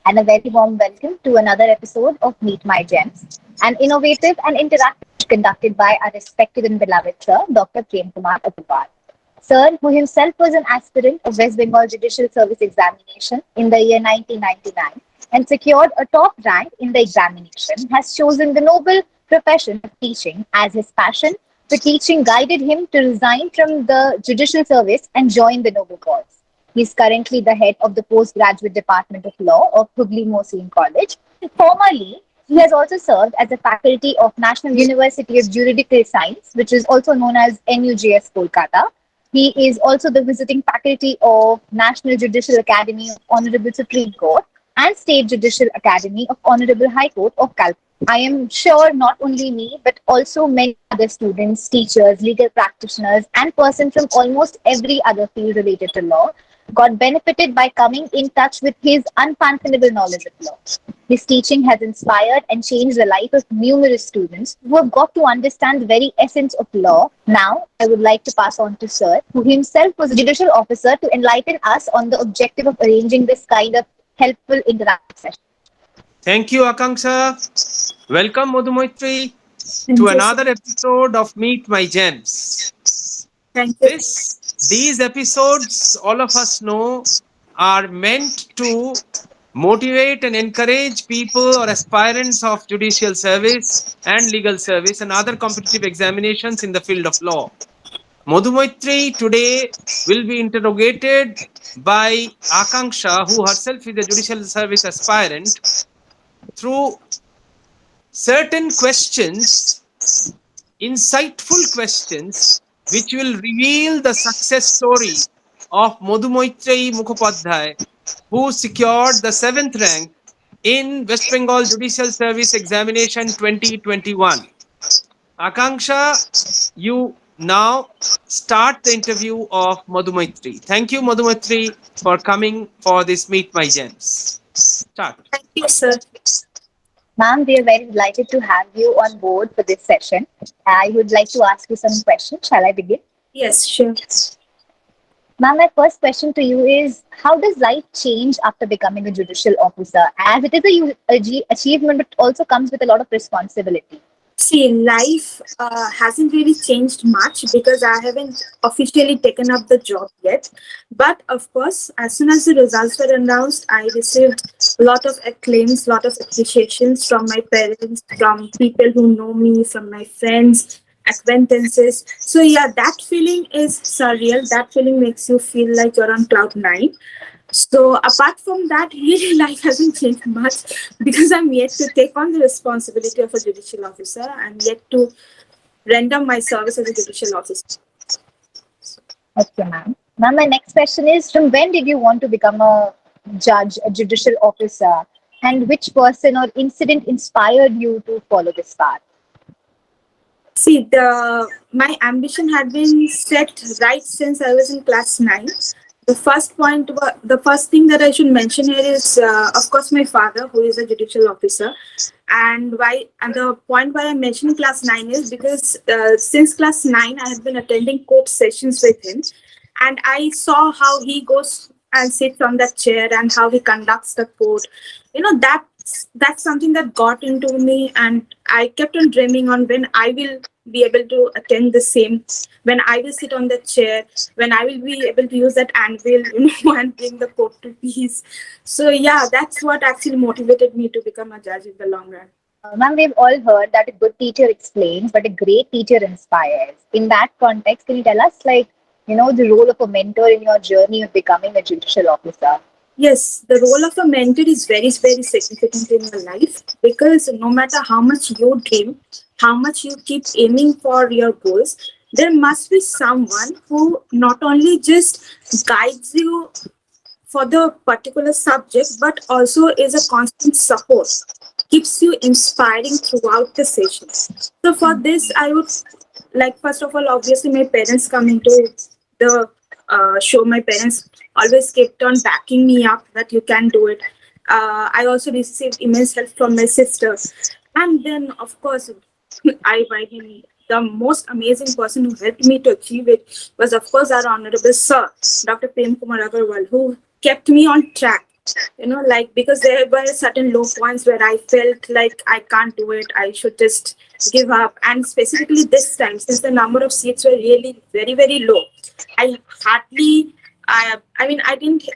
and a very warm welcome to another episode of Meet My Gems, an innovative and interactive conducted by our respected and beloved Sir, Dr. Prem Kumar Agarwal. Sir, who himself was an aspirant of West Bengal Judicial Service Examination in the year 1999 and secured a top rank in the examination, has chosen the noble profession of teaching as his passion for teaching guided him to resign from the judicial service and join the noble cause. He is currently the head of the postgraduate department of law of Hooghly Mohsin College. Formerly, he has also served as a faculty of National University of Juridical Science, which is also known as NUJS Kolkata. He is also the visiting faculty of National Judicial Academy of Honorable Supreme Court and State Judicial Academy of Honorable High Court of Calcutta. I am sure not only me, but also many other students, teachers, legal practitioners, and persons from almost every other field related to law got benefited by coming in touch with his unfathomable knowledge of law. His teaching has inspired and changed the life of numerous students who have got to understand the very essence of law. Now, I would like to pass on to Sir, who himself was a judicial officer, to enlighten us on the objective of arranging this kind of helpful interactive session. Thank you, Akanksha. Welcome, Madhumaitri, Thank to you, sir. another episode of Meet My Gems. Thank you. These episodes, all of us know, are meant to motivate and encourage people or aspirants of judicial service and legal service and other competitive examinations in the field of law. Madhumaitri today will be interrogated by Akanksha, who herself is a judicial service aspirant, through certain questions, insightful questions, which will reveal the success story of Madhumaitri Mukhopadhyay, who secured the 7th rank in West Bengal Judicial Service Examination 2021. Akanksha, you now start the interview of Madhumaitri. Thank you, Madhumaitri, for coming for this Meet My Gems. Start. Thank you, sir. Ma'am, we are very delighted to have you on board for this session. I would like to ask you some questions. Shall I begin? Yes, sure. Ma'am, my first question to you is, how does life change after becoming a judicial officer? As it is a achievement, but also comes with a lot of responsibility. See, life hasn't really changed much because I haven't officially taken up the job yet. But of course, as soon as the results were announced, I received a lot of acclaims, a lot of appreciations from my parents, from people who know me, from my friends, acquaintances. So yeah, that feeling is surreal. That feeling makes you feel like you're on cloud nine. So apart from that, really life hasn't changed much because I'm yet to take on the responsibility of a judicial officer. I'm yet to render my service as a judicial officer. Okay, ma'am. Ma'am, my next question is, from when did you want to become a judge, a judicial officer, and which person or incident inspired you to follow this path? See, my ambition had been set right since I was in class 9. The first thing that I should mention here is, of course, my father, who is a judicial officer. And the point why I mentioned class 9 is because since class 9, I have been attending court sessions with him. And I saw how he goes and sits on that chair and how he conducts the court. That's something that got into me, and I kept on dreaming on when I will be able to attend the same, when I will sit on the chair, when I will be able to use that anvil, and bring the court to peace. So yeah, that's what actually motivated me to become a judge in the long run. Ma'am, we've all heard that a good teacher explains, but a great teacher inspires. In that context, can you tell us, the role of a mentor in your journey of becoming a judicial officer? Yes, the role of a mentor is very, very significant in your life because no matter how much you dream, how much you keep aiming for your goals, there must be someone who not only just guides you for the particular subject, but also is a constant support, keeps you inspiring throughout the session. So for this, I would first of all, obviously, my parents come into the show. My parents always kept on backing me up that you can do it. I also received immense help from my sister. And then, of course, the most amazing person who helped me to achieve it was, of course, our Honorable Sir, Dr. Prem Kumar Agarwal, who kept me on track. like because there were certain low points where I felt like I can't do it, I should just give up. And specifically this time, since the number of seats were really very, very low, I hardly, I mean, I didn't.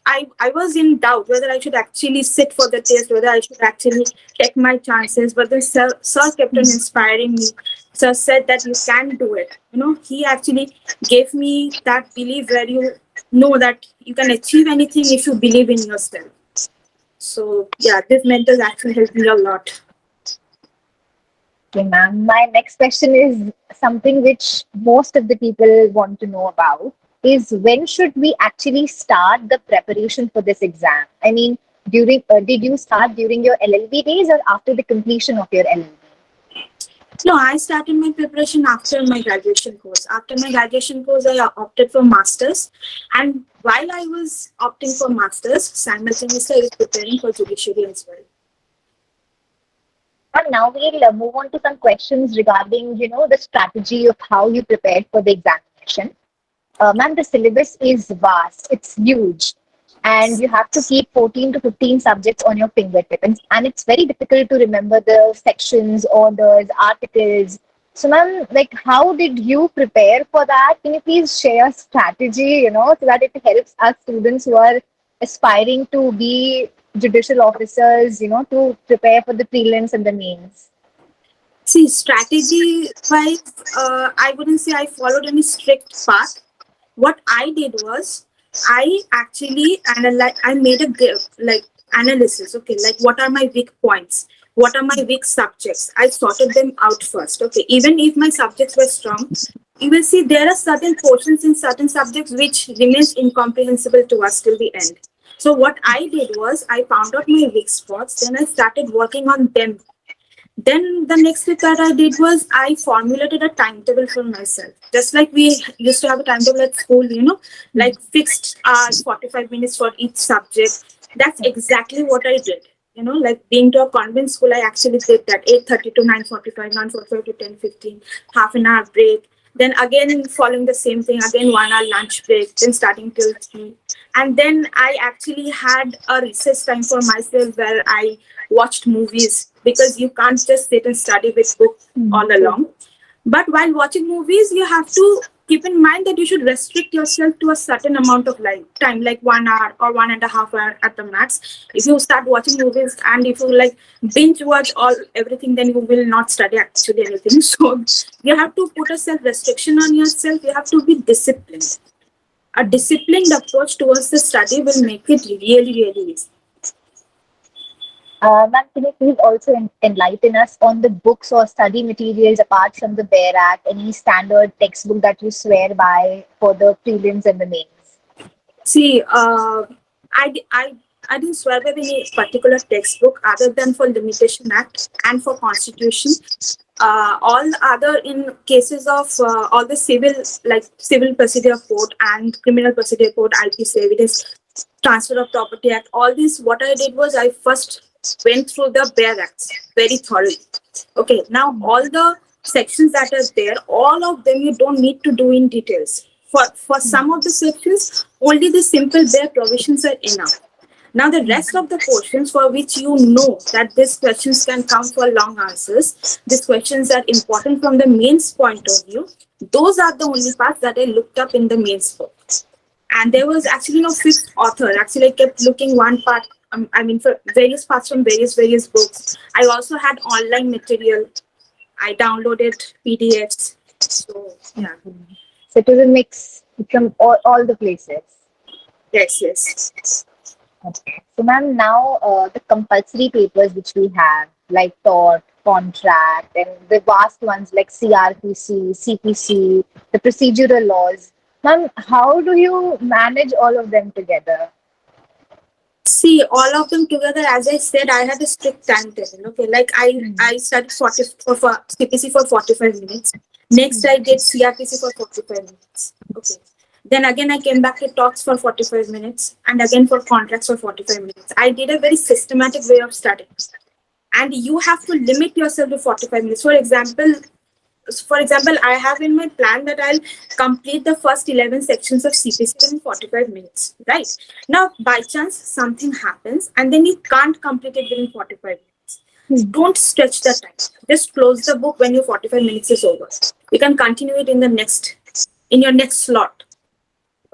I was in doubt whether I should actually sit for the test, whether I should actually take my chances. But then sir kept on inspiring me. Sir said that you can do it. He actually gave me that belief where you know that you can achieve anything if you believe in yourself. So yeah, this mentors actually helped me a lot. Okay, ma'am. My next question is something which most of the people want to know about is when should we actually start the preparation for this exam? I mean, did you start during your LLB days or after the completion of your LLB? No, I started my preparation after my graduation course. After my graduation course, I opted for masters, and while I was opting for masters, simultaneously I was preparing for judiciary as well. And now we'll move on to some questions regarding, the strategy of how you prepared for the examination. Ma'am, the syllabus is vast. It's huge. And you have to keep 14 to 15 subjects on your fingertip. And it's very difficult to remember the sections, orders, articles. So, ma'am, like, how did you prepare for that? Can you please share a strategy, so that it helps us students who are aspiring to be judicial officers, to prepare for the prelims and the mains? See, strategy wise, I wouldn't say I followed any strict path. What I did was I actually I made a analysis. Okay, like what are my weak points? What are my weak subjects? I sorted them out first. Okay, even if my subjects were strong, you will see there are certain portions in certain subjects which remains incomprehensible to us till the end. So what I did was I found out my weak spots, then I started working on them. Then the next thing that I did was I formulated a timetable for myself. Just like we used to have a timetable at school, like fixed hours, 45 minutes for each subject. That's exactly what I did. Like being to a convent school, I actually did that 8:30 to 9:45, 9:45 to 10:15, half an hour break. Then again following the same thing, again 1 hour lunch break, then starting till 3. And then I actually had a recess time for myself where I watched movies, because you can't just sit and study with book all along. But while watching movies, you have to keep in mind that you should restrict yourself to a certain amount of time, like 1 hour or 1.5 hour at the max. If you start watching movies and if you like binge watch everything, then you will not study actually anything. So you have to put a self restriction on yourself. You have to be disciplined. A disciplined approach towards the study will make it really, really easy. Ma'am, can you please also enlighten us on the books or study materials apart from the Bare Act? Any standard textbook that you swear by for the prelims and the mains? See, I didn't swear by any particular textbook other than for Limitation Act and for Constitution. All other in cases of all the civil procedure code and criminal procedure code, IPC evidence, transfer of property act, all these, what I did was I first went through the Bare Acts very thoroughly. Okay, now all the sections that are there, all of them you don't need to do in details. For some of the sections, only the simple bare provisions are enough. Now the rest of the portions for which you know that these questions can come for long answers, these questions are important from the mains point of view, those are the only parts that I looked up in the mains book. And there was actually no fixed author. Actually, I kept looking one part, for various parts from various books. I also had online material. I downloaded PDFs. So, yeah. So it was a mix from all the places. Yes. Okay. So, ma'am, now the compulsory papers which we have, like tort, contract, and the vast ones like CRPC, CPC, the procedural laws. Ma'am, how do you manage all of them together? See, all of them together, as I said, I had a strict timetable. Okay, like I studied for CPC for 45 minutes. Next, I did CRPC for 45 minutes. Okay. Then again, I came back to talks for 45 minutes and again for contracts for 45 minutes. I did a very systematic way of studying. And you have to limit yourself to 45 minutes. For example, for example, I have in my plan that I'll complete the first 11 sections of CPC within 45 minutes, right? Now, by chance, something happens and then you can't complete it within 45 minutes. Don't stretch the time. Just close the book when your 45 minutes is over. You can continue it in your next slot.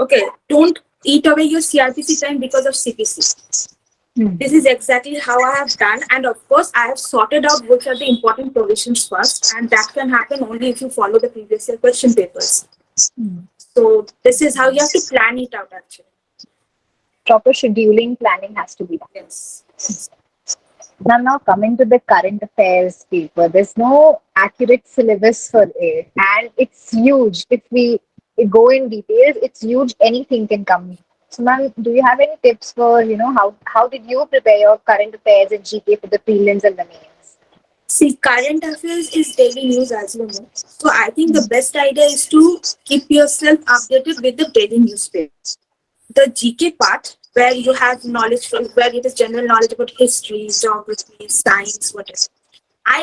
Okay, don't eat away your CRPC time because of CPC. This is exactly how I have done, and of course, I have sorted out which are the important provisions first, and that can happen only if you follow the previous year question papers. So, this is how you have to plan it out actually. Proper scheduling, planning has to be done. Yes. Now coming to the current affairs paper, there's no accurate syllabus for it, and it's huge. If we go in details, it's huge. Anything can come. So, ma'am, do you have any tips for how did you prepare your current affairs and GK for the prelims and the mains? See, current affairs is daily news as you know. So, I think the best idea is to keep yourself updated with the daily newspaper. The GK part, where you have knowledge from, where it is general knowledge about history, geography, science, whatever. I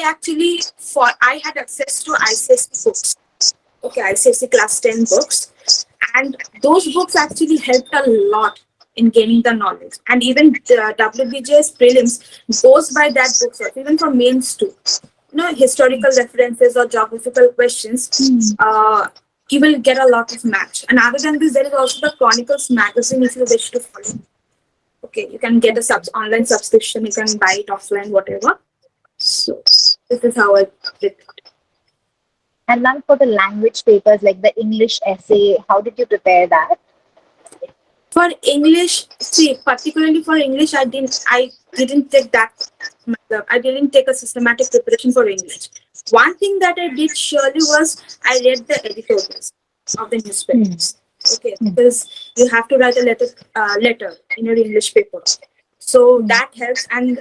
had access to ICSE books. Okay, ICSE class 10 books. And those books actually helped a lot in gaining the knowledge. And even the WBJS prelims goes by that book, so even for mains too. Historical references or geographical questions, you will get a lot of match. And other than this, there is also the Chronicles magazine if you wish to follow. Okay, you can get a online subscription, you can buy it offline, whatever. So this is how I did it. And ma'am, for the language papers like the English essay, how did you prepare that? For English, see, particularly for English, I didn't take that. I didn't take a systematic preparation for English. One thing that I did surely was I read the editorials of the newspapers. Okay, because you have to write a letter in your English paper. So that helps, and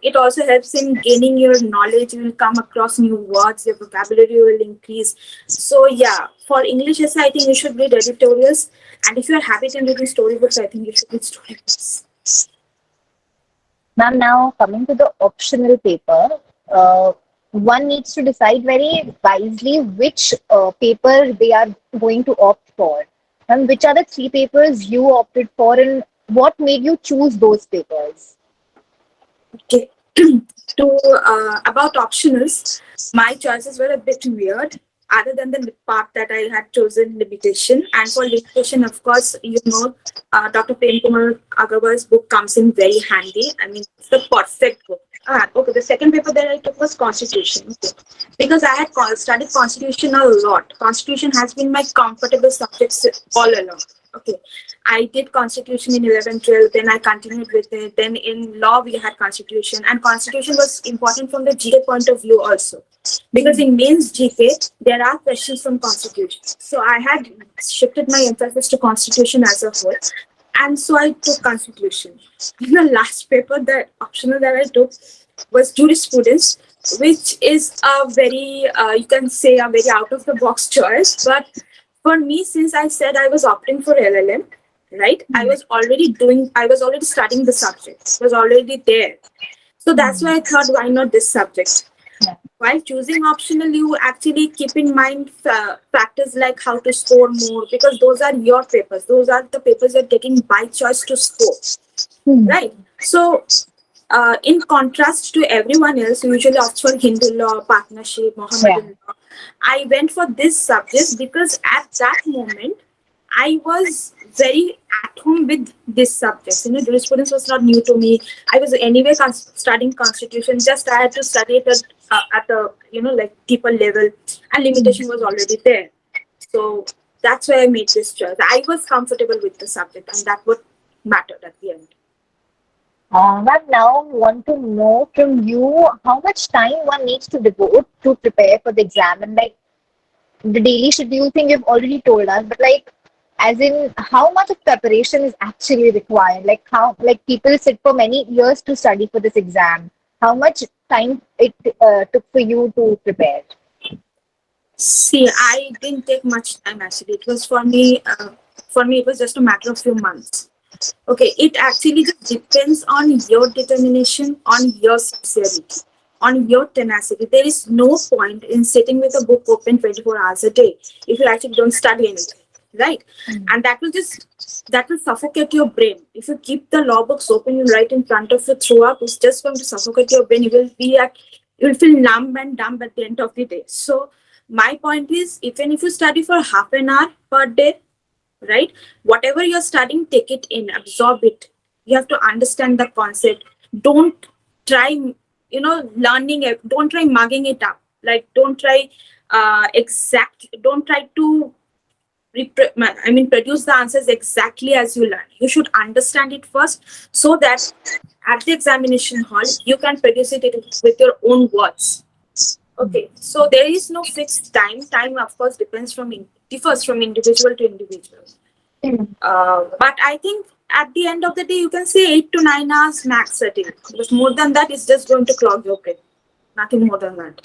it also helps in gaining your knowledge. You will come across new words, your vocabulary will increase. So yeah, for English essay, I think you should read editorials, and if you are happy in reading storybooks, I think you should read storybooks. Ma'am, now coming to the optional paper, one needs to decide very wisely which paper they are going to opt for. And which are the three papers you opted for, and what made you choose those papers? Okay. About optionals, my choices were a bit weird. Other than the part that I had chosen limitation, and for limitation, of course, Dr. Prem Kumar Agarwal's book comes in very handy. I mean, it's the perfect book. Okay, the second paper that I took was Constitution. Okay. Because I had studied Constitution a lot. Constitution has been my comfortable subject all along. Okay, I did Constitution in 11, 12, then I continued with it. Then in law, we had Constitution, and Constitution was important from the GK point of view also. Because in mains GK, there are questions from Constitution. So I had shifted my emphasis to Constitution as a whole. And so I took Constitution. In the last paper, the optional that I took was Jurisprudence, which is a very, you can say, a very out of the box choice. But for me, since I said I was opting for LLM, right, I was already studying the subject. It was already there. So that's why I thought, why not this subject? While choosing optional, you actually keep in mind factors like how to score more, because those are your papers. Those are the papers you're taking by choice to score, right? So, in contrast to everyone else who usually opts for Hindu law, partnership, Mohammedan law, I went for this subject because at that moment, I was very at home with this subject. Jurisprudence was not new to me. I was anyway studying Constitution. Just I had to study it at a deeper level, and limitation was already there. So that's why I made this choice. I was comfortable with the subject, and that would mattered at the end. Ma'am, now I want to know from you how much time one needs to devote to prepare for the exam, and like the daily schedule thing you've already told us, but like as in how much of preparation is actually required, like how people sit for many years to study for this exam, how much time it took for you to prepare? See, I didn't take much time actually. It was for me it was just a matter of few months. Okay, it actually just depends on your determination, on your sincerity. on your tenacity. There is no point in sitting with a book open 24 hours a day if you actually don't study anything, right? And that will suffocate your brain. If you keep the law books open right in front of you throughout, it's just going to suffocate your brain. You will feel numb and dumb at the end of the day. So my point is, even if you study for half an hour per day, right, whatever you're studying, take it in, absorb it. You have to understand the concept. Don't try, learning it. Don't try mugging it up. Like, don't try don't try to produce the answers exactly as you learn. You should understand it first, so that at the examination hall you can produce it with your own words. Okay, so there is no fixed time. Time, of course, differs from individual to individual. But I think at the end of the day, you can say 8 to 9 hours max certainly, because more than that, it's just going to clog your brain. Nothing more than that.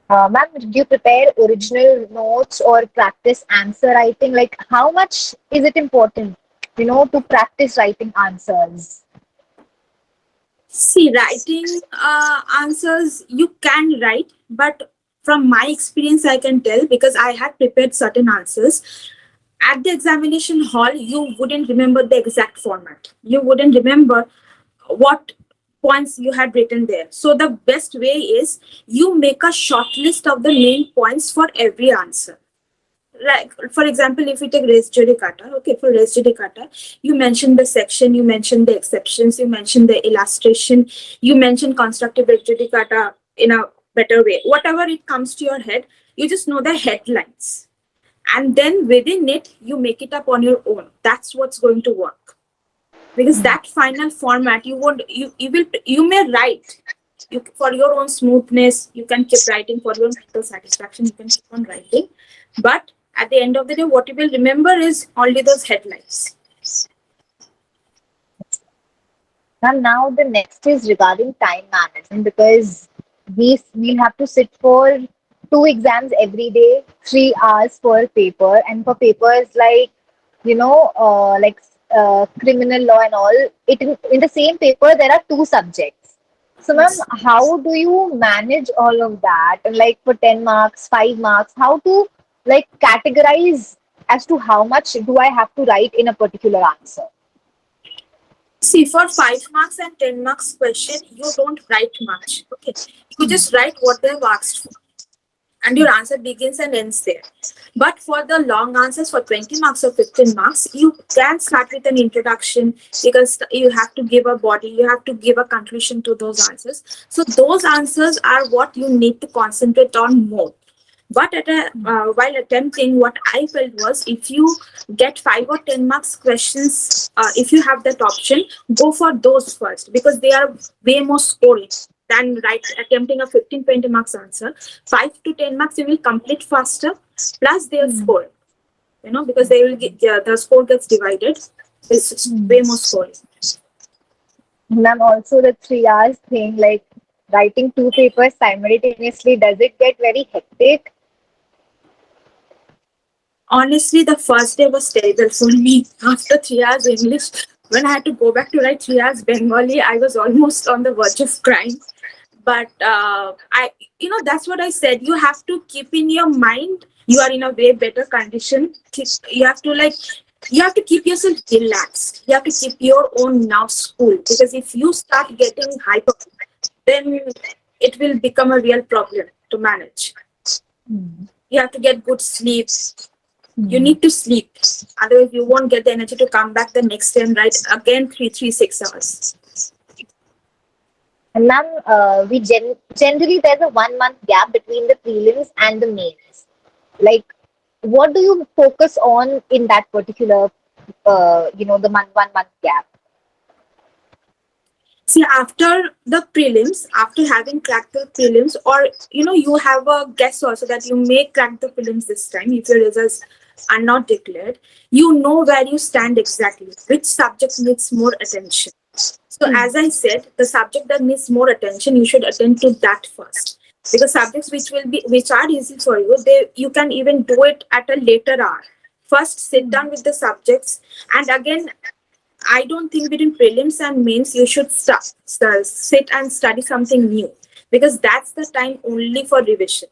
Ma'am, did you prepare original notes or practice answer writing? Like, how much is it important, to practice writing answers? See, writing answers you can write, but from my experience, I can tell, because I had prepared certain answers. At the examination hall, you wouldn't remember the exact format. You wouldn't remember what points you had written there. So the best way is you make a short list of the main points for every answer. Like, for example, if we take res judicata, okay, for res judicata, you mention the section, you mention the exceptions, you mention the illustration, you mention constructive res judicata in a better way. Whatever it comes to your head, you just know the headlines. And then within it, you make it up on your own. That's what's going to work. Because that final format, you may write. For your own smoothness, you can keep writing. For your mental satisfaction, you can keep on writing. But at the end of the day, what you will remember is only those headlines. And now the next is regarding time management, because we'll have to sit for 2 exams every day, 3 hours per paper, and for papers like criminal law and all, in the same paper there are 2 subjects. So, ma'am, how do you manage all of that? And like for 10 marks, 5 marks, how to categorize as to how much do I have to write in a particular answer? See, for 5 marks and 10 marks question, you don't write much. Okay, you just write what they've asked for, and your answer begins and ends there. But for the long answers, for 20 marks or 15 marks, you can start with an introduction. You have to give a body, you have to give a conclusion to those answers. So those answers are what you need to concentrate on more. But while attempting, what I felt was, if you get 5 or 10 marks questions, if you have that option, go for those first, because they are way more scoring than attempting a 15-20 marks answer. 5 to 10 marks you will complete faster, plus their score. Because they will get the score gets divided. It's way more scoring. Ma'am, also the 3 hours thing, like writing 2 papers simultaneously, does it get very hectic? Honestly, the first day was terrible for me. After 3 hours English, when I had to go back to write 3 hours Bengali, I was almost on the verge of crying. But that's what I said. You have to keep in your mind you are in a way better condition. You have to keep yourself relaxed. You have to keep your own nerves cool, because if you start getting hyper, then it will become a real problem to manage. You have to get good sleep. You need to sleep, otherwise you won't get the energy to come back the next day and write again 6 hours. And ma'am, generally there's a 1 month gap between the prelims and the mains. Like, what do you focus on in that particular, the 1 month gap? See, after the prelims, after having cracked the prelims, or you have a guess also that you may crack the prelims this time if your results are not declared, you know where you stand exactly, which subject needs more attention. So as I said, the subject that needs more attention, you should attend to that first. Because subjects which are easy for you, you can even do it at a later hour. First, sit down with the subjects, and again, I don't think between prelims and mains you should sit and study something new, because that's the time only for revision.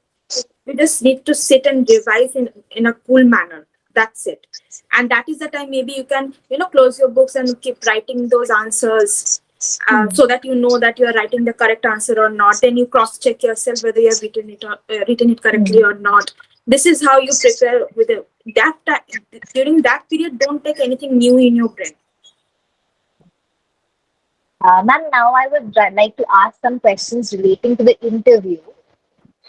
You just need to sit and revise in a cool manner. That's it. And that is the time maybe you can, close your books and keep writing those answers, so that you know that you are writing the correct answer or not. Then you cross check yourself whether you have written it correctly or not. This is how you prepare with it. That time, during that period, don't take anything new in your brain. Ma'am, now I would like to ask some questions relating to the interview.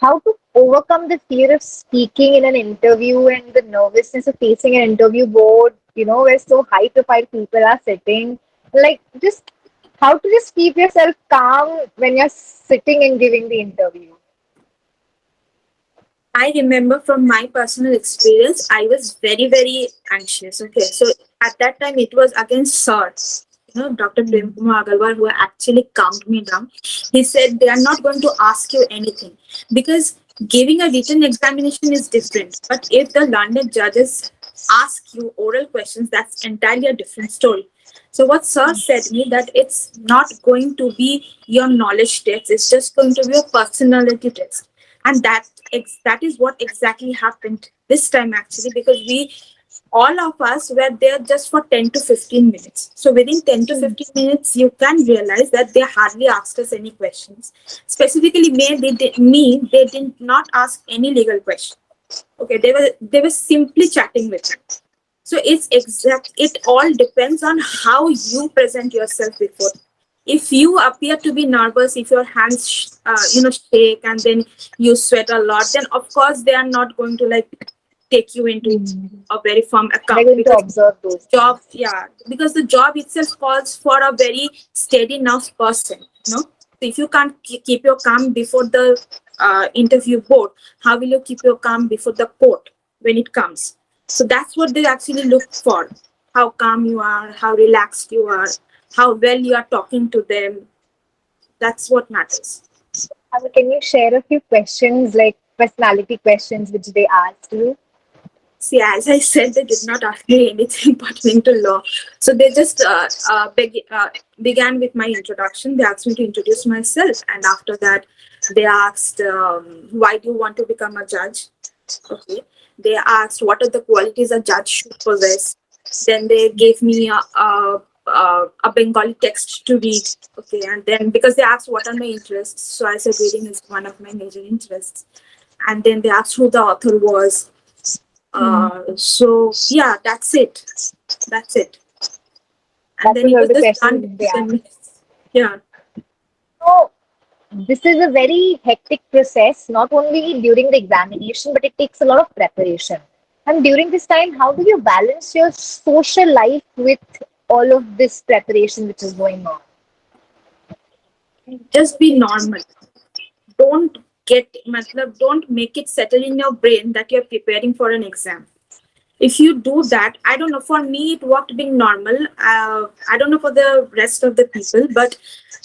How to overcome the fear of speaking in an interview and the nervousness of facing an interview board, where so high profile people are sitting. Like, just how to just keep yourself calm when you're sitting and giving the interview. I remember from my personal experience, I was very, very anxious. Okay, so at that time, it was against SARS. Dr. Prem Kumar Agarwal, who actually calmed me down. He said they are not going to ask you anything, because giving a written examination is different. But if the learned judges ask you oral questions, that's entirely a different story. So what Sir said me, that it's not going to be your knowledge test; it's just going to be a personality test, and that is what exactly happened this time actually, because we all of us were there just for 10 to 15 minutes. So within 10 to 15 minutes, you can realize that they hardly asked us any questions. Specifically, they did not ask any legal question. Okay, they were simply chatting with me. So it all depends on how you present yourself before. If you appear to be nervous, if your hands shake, and then you sweat a lot, then of course they are not going to like take you into a very firm They're account, going to because observe those job, things. yeah, because the job itself calls for a very steady nerve person. So if you can't keep your calm before the interview board, how will you keep your calm before the court when it comes? So that's what they actually look for: how calm you are, how relaxed you are, how well you are talking to them. That's what matters. Can you share a few questions, like personality questions, which they asked you? See, as I said, they did not ask me anything pertaining to law. So they just began with my introduction. They asked me to introduce myself. And after that, they asked, why do you want to become a judge? Okay. They asked, what are the qualities a judge should possess? Then they gave me a Bengali text to read. Okay. And then because they asked, what are my interests? So I said, reading is one of my major interests. And then they asked who the author was. So yeah, that's it. That's it. And That then was it all was the just done questions they within 10 asked. minutes. Yeah. So, this is a very hectic process, not only during the examination, but it takes a lot of preparation. And during this time, how do you balance your social life with all of this preparation which is going on? Just be normal. Don't don't make it settle in your brain that you're preparing for an exam. If you do that, I don't know, for me it worked being normal. I don't know for the rest of the people, but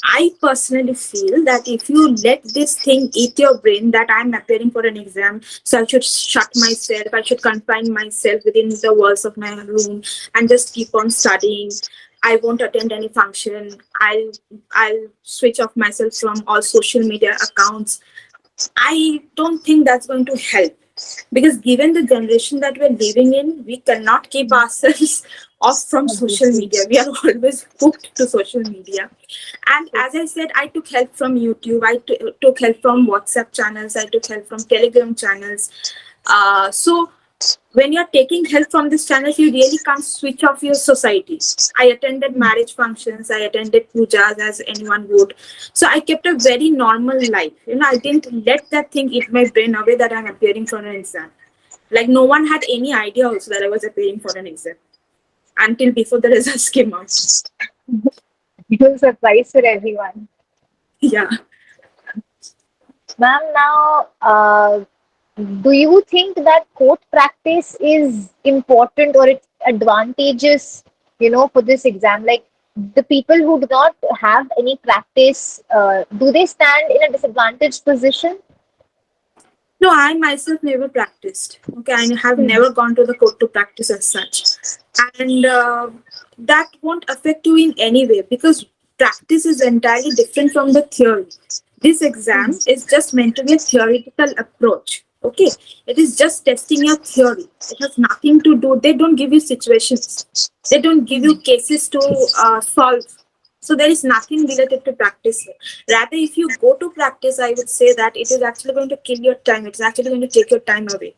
I personally feel that if you let this thing eat your brain that I'm appearing for an exam, so I should shut myself, I should confine myself within the walls of my room and just keep on studying. I won't attend any function. I'll switch off myself from all social media accounts. I don't think that's going to help, because given the generation that we're living in, we cannot keep ourselves off from social Obviously. media. We are always hooked to social media. And as I said, I took help from YouTube, took help from WhatsApp channels, I took help from Telegram channels. So when you're taking help from these channels, you really can't switch off your society. I attended marriage functions, I attended pujas as anyone would. So I kept a very normal life. I didn't let that thing eat my brain away that I'm appearing for an exam. Like no one had any idea also that I was appearing for an exam until before the results came out. It was a surprise for everyone. Yeah. Ma'am, now, do you think that court practice is important or it's advantageous, for this exam? Like the people who do not have any practice, do they stand in a disadvantaged position? No, I myself never practiced. Okay, I have never gone to the court to practice as such. And that won't affect you in any way because practice is entirely different from the theory. This exam is just meant to be a theoretical approach. Okay, it is just testing your theory. It has nothing to do. They don't give you situations. They don't give you cases to solve. So there is nothing related to practice here. Rather, if you go to practice, I would say that it is actually going to kill your time. It's actually going to take your time away.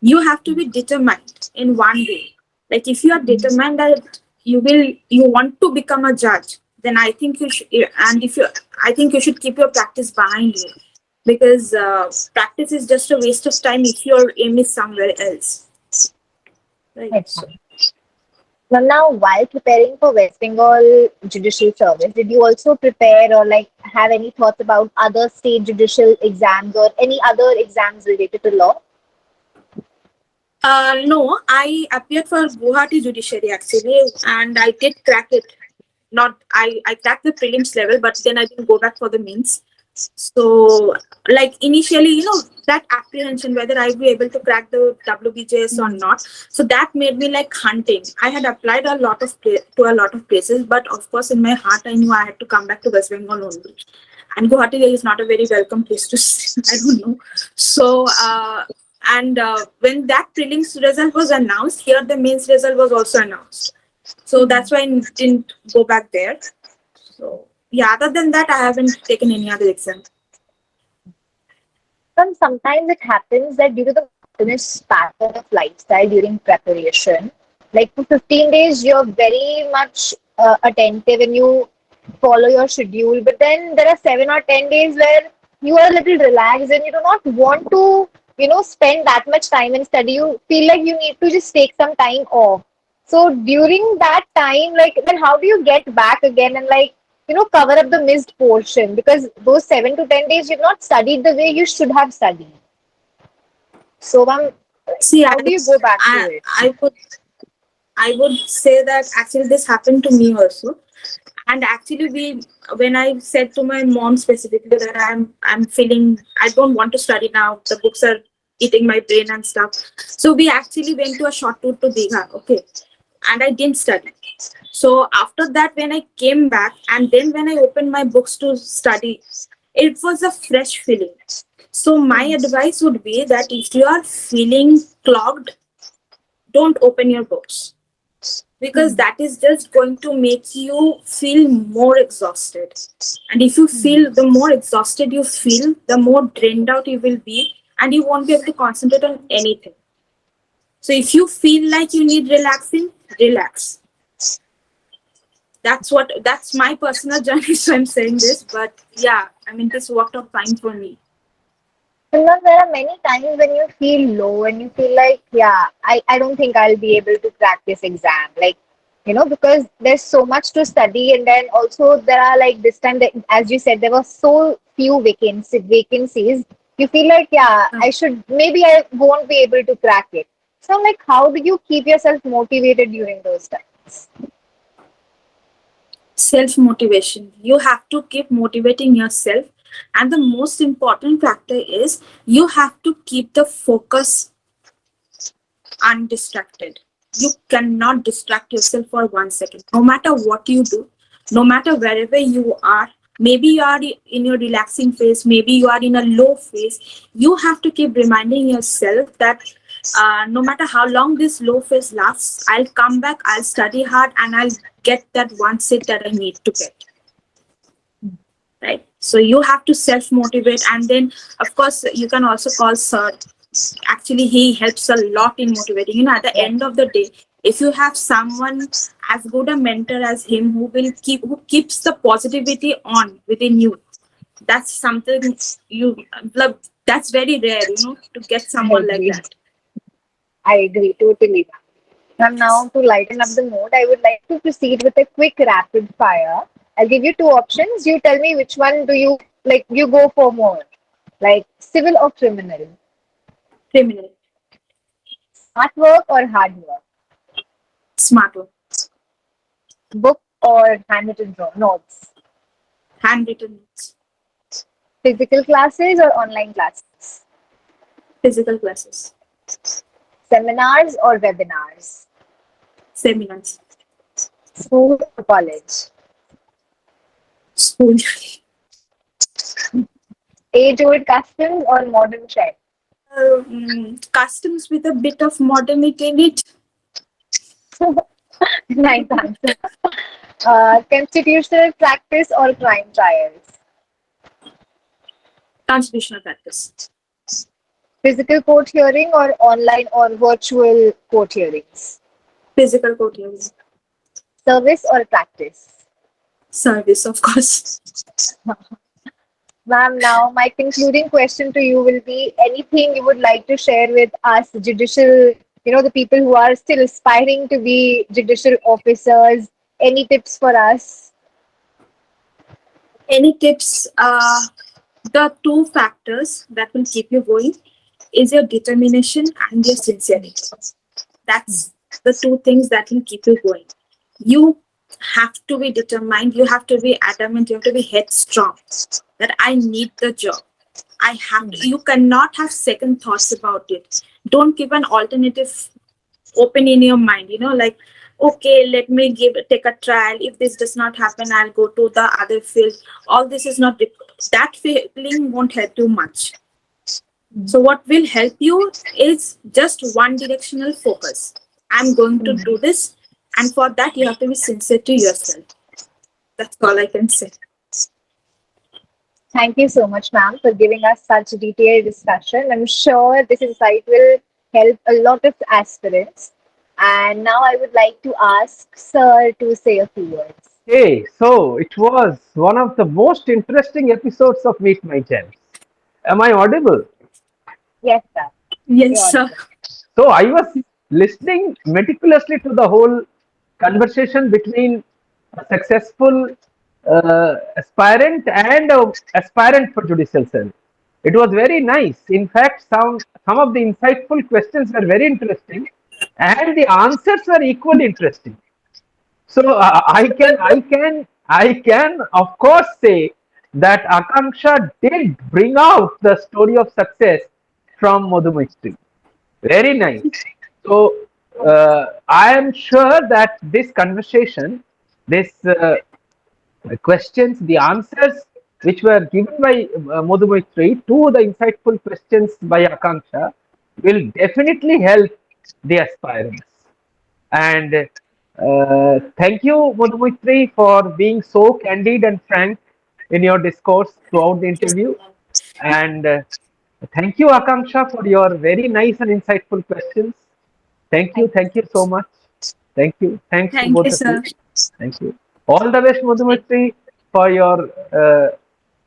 You have to be determined in one way. Like if you are determined that you want to become a judge, then I think you should, and if you I think you should keep your practice behind you, because practice is just a waste of time if your aim is somewhere else, right? So Exactly. Well, now, while preparing for West Bengal Judicial Service, did you also prepare or like have any thoughts about other state judicial exams or any other exams related to law? no, I appeared for Guwahati Judiciary actually, and I did crack it. Not I cracked the prelims level, but then I didn't go back for the mains. So, like initially, that apprehension whether I'll be able to crack the WBJS or not. So that made me like hunting. I had applied to a lot of places, but of course, in my heart, I knew I had to come back to West Bengal only. And Guwahati is not a very welcome place to stay. I don't know. So, and when that prelims result was announced, here the mains result was also announced. So that's why I didn't go back there. So yeah, other than that, I haven't taken any other exam. Sometimes it happens that due to the monotonous pattern of lifestyle during preparation, like for 15 days, you're very much attentive and you follow your schedule. But then there are 7 or 10 days where you are a little relaxed and you do not want to, spend that much time in study. You feel like you need to just take some time off. So during that time, like, then how do you get back again and like, cover up the missed portion? Because those 7 to 10 days you've not studied the way you should have studied. So, See, how do you go back to it? I would say that actually this happened to me also. And actually, when I said to my mom specifically that I'm feeling I don't want to study now, the books are eating my brain and stuff. So we actually went to a short tour to Digha, okay, and I didn't study. So after that, when I came back and then when I opened my books to study, it was a fresh feeling. So my advice would be that if you are feeling clogged, don't open your books because that is just going to make you feel more exhausted. And if you feel the more exhausted you feel, the more drained out you will be, and you won't be able to concentrate on anything. So if you feel like you need relaxing, relax. That's my personal journey, so I'm saying this. But yeah, I mean, this worked out fine for me. And then there are many times when you feel low and you feel like, yeah, I don't think I'll be able to crack this exam. Like, because there's so much to study. And then also there are like this time that, as you said, there were so few vacancies. You feel like, yeah, maybe I won't be able to crack it. So like, how do you keep yourself motivated during those times? Self motivation. You have to keep motivating yourself. And the most important factor is you have to keep the focus undistracted. You cannot distract yourself for 1 second. No matter what you do, no matter wherever you are, maybe you are in your relaxing phase, maybe you are in a low phase, you have to keep reminding yourself that no matter how long this low phase lasts, I'll come back, I'll study hard, and I'll get that one sit that I need to get. Right? So you have to self motivate, and then, of course, you can also call Sir. Actually, he helps a lot in motivating. At the end of the day, if you have someone as good a mentor as him who keeps the positivity on within you, that's something you love. That's very rare, to get I someone like agree. that. I agree totally. And now, to lighten up the mood, I would like to proceed with a quick rapid fire. I'll give you two options. You tell me which one do you like, you go for more, like civil or criminal, Criminal. smart work or hard work, Smart one. book or handwritten notes, Handwritten notes. physical classes or online classes, Physical classes. seminars or webinars, Seminars. School or college? School. Age-old customs or modern trends? Customs with a bit of modernity in it. Nice answer. Constitutional practice or crime trials? Constitutional practice. Physical court hearing or online or virtual court hearings? Physical court hearing. Service or practice? Service, of course. Ma'am, now my concluding question to you will be anything you would like to share with us, judicial, the people who are still aspiring to be judicial officers. Any tips for us? Any tips? The two factors that will keep you going is your determination and your sincerity. That's the two things that will keep you going. You have to be determined, you have to be adamant, you have to be headstrong that I need the job. I have to. You cannot have second thoughts about it. Don't keep an alternative open in your mind, like, okay, let me take a trial. If this does not happen, I'll go to the other field. All this is not, that feeling won't help you much. So what will help you is just one directional focus. I'm going to do this, and for that you have to be sincere to yourself. That's all I can say. Thank you so much, ma'am, for giving us such a detailed discussion. I'm sure this insight will help a lot of aspirants. And now I would like to ask Sir to say a few words. Hey, so it was one of the most interesting episodes of Meet My Gems. Am I audible? Yes, sir. Yes, You're sir. audible. So I was listening meticulously to the whole conversation between a successful aspirant and a aspirant for judicial service. It was very nice. In fact, some of the insightful questions were very interesting, and the answers were equally interesting. So I can of course say that Akanksha did bring out the story of success from Madhumistry. Very nice. So I am sure that this conversation, this questions, the answers which were given by Madhumistry to the insightful questions by Akanksha will definitely help the aspirants. And thank you, Madhumistry, for being so candid and frank in your discourse throughout the interview. And thank you, Akanksha, for your very nice and insightful questions. Thank you. Thank you so much. Thank you. Thanks to Thank you, both of you. sir. Thank you. All the best, Madhumistry, for your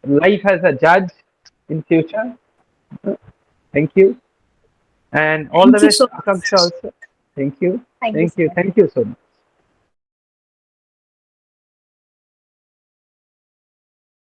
life as a judge in future. Thank you. And all the Thank you best, so much. Akanksha, also. Thank you. Thank you Thank so you. much. Thank you so much.